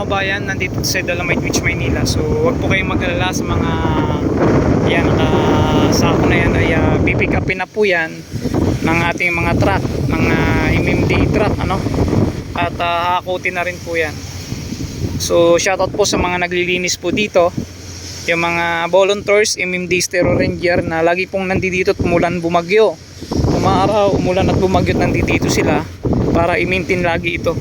mga bayan, nandito sa Dolomite Beach, Maynila. So wag po kayong mag-alala sa mga yan, nakasako na yan ay pipick upin na po yan ng ating mga truck, ng MMD truck ano, at hakutin na rin po yan. So shoutout po sa mga naglilinis po dito, yung mga volunteers, MMD Stereo Ranger na lagi pong nandito at umulan bumagyo, umaaraw, umulan at bumagyo at nandito sila para i-maintain lagi ito.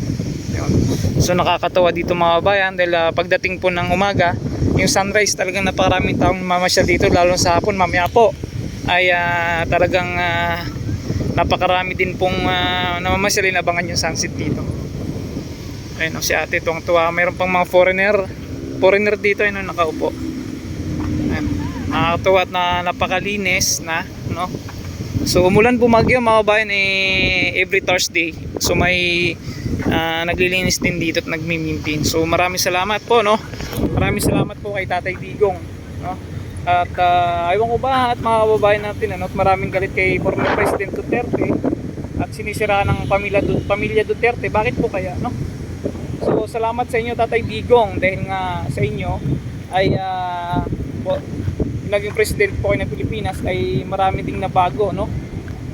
So nakakatawa dito mga bayan dahil pagdating po ng umaga, yung sunrise talagang napakaraming taong mamasyal dito, lalo sa hapon mamaya po ay talagang napakarami din pong namamasyal, inabangan yung sunset dito. Ayun si ate tuwang tuwa, mayroon pang mga foreigner dito ayun nakaupo. Ayun, nakakatuwa at napakalinis na no. So umulan bumagyo mga bayan every Thursday. So may naglilinis din dito at nagmi-maintain. So maraming salamat po no. Maraming salamat po kay Tatay Digong no. At aywan ko ba at mga kababayan natin ano, at maraming galit kay former President Duterte at sinisira ng pamilya Duterte. Bakit po kaya no? So salamat sa inyo Tatay Digong dahil nga sa inyo ay naging president po kayo ng Pilipinas ay marami ding nabago no.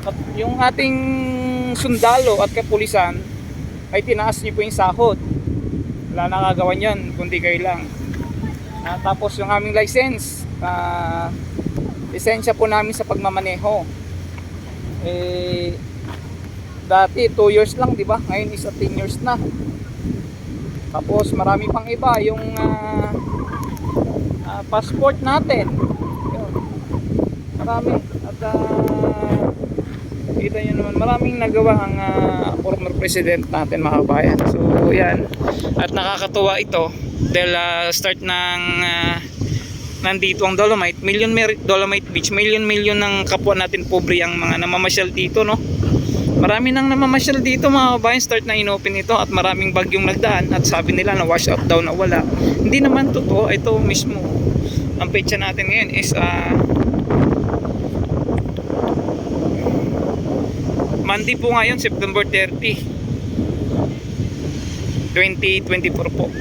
At yung ating sundalo at kapulisan ay tinaas niyo po yung sahod. Wala nakagawa niyan kundi kayo lang. Tapos yung aming license, lisensya po namin sa pagmamaneho. Dati 2 years lang, di ba? Ngayon is 10 years na. Tapos marami pang iba yung passport natin. Yun. Marami at kita nyo naman maraming nagawa ang former president natin mga kabayan. So yan, at nakakatuwa ito dahil start ng nandito ang Dolomite Dolomite Beach, million ng kapwa natin pobre ang mga namamasyal dito no. Marami nang namamasyal dito mga kabayan, start na inopen ito at maraming bagyong nagdaan at sabi nila na wash out daw na wala. Hindi naman totoo, ito mismo ang petsa natin ngayon is Monday po ngayon, September 30 2024 po.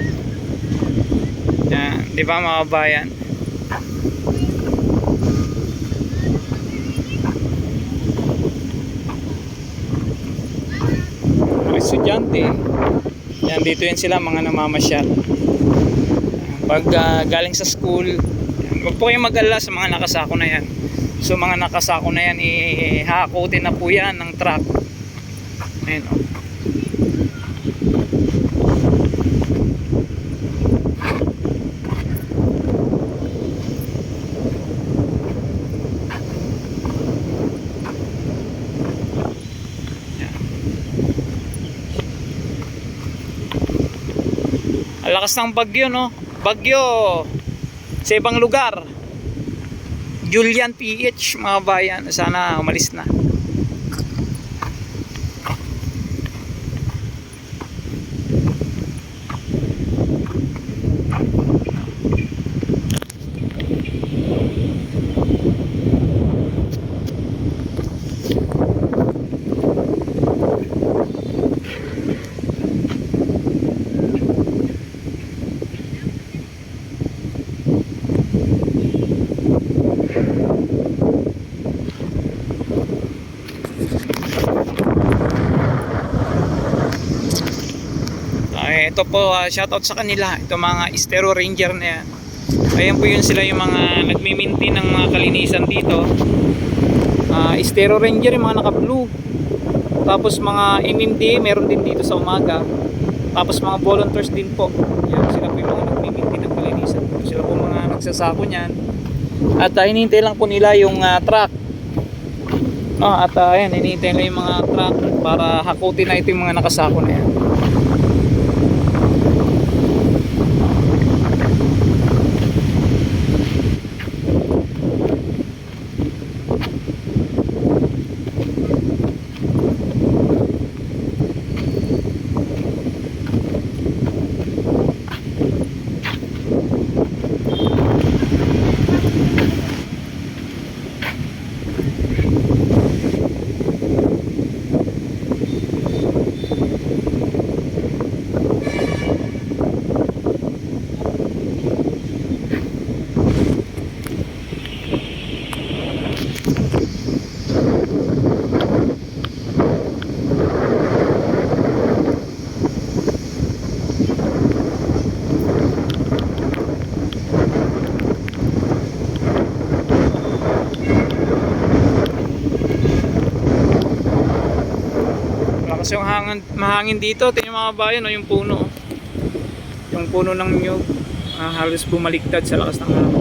Yan, di ba mga kabayan? Mga estudyante, yan dito yan sila mga namamasyal. Pag galing sa school, huwag po kayong mag-alala sa mga nakasako na yan. So mga nakasako na yan, ihakutin na po yan ng truck. Ayan o. Ang lakas ng bagyo no. Bagyo sa ibang lugar. Julian PH mga bayan, sana umalis na. Ito po shoutout sa kanila, ito mga Stereo Ranger na yan. Ayan po yun sila yung mga nagmi-maintain ng mga kalinisan dito. Stereo Ranger yung mga naka blue. Tapos mga MMD meron din dito sa umaga. Tapos mga volunteers din po. Yan sila po yung mga nagmi-maintain ng kalinisan. Sila po mga nagsasako niyan. At hinihintay lang po nila yung truck. At ayan, hinihintay lang yung mga truck para hakutin na ito yung mga nakasako na yan. malakas yung mahangin dito. Tingnan yung mga bayan, yung puno. Yung puno ng nyug, halos bumaliktad sa lakas ng hangin.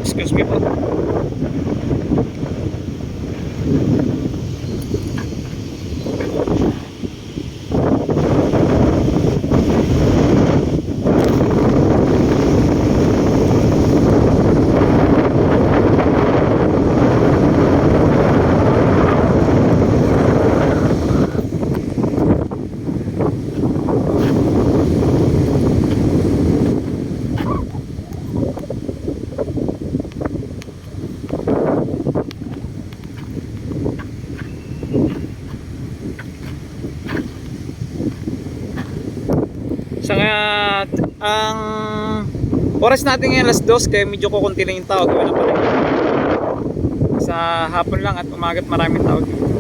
Excuse me po. Sa ang oras natin ngayon alas 2, kaya medyo kukunti lang yung tao. Sa hapon lang at umaga't maraming tao dito.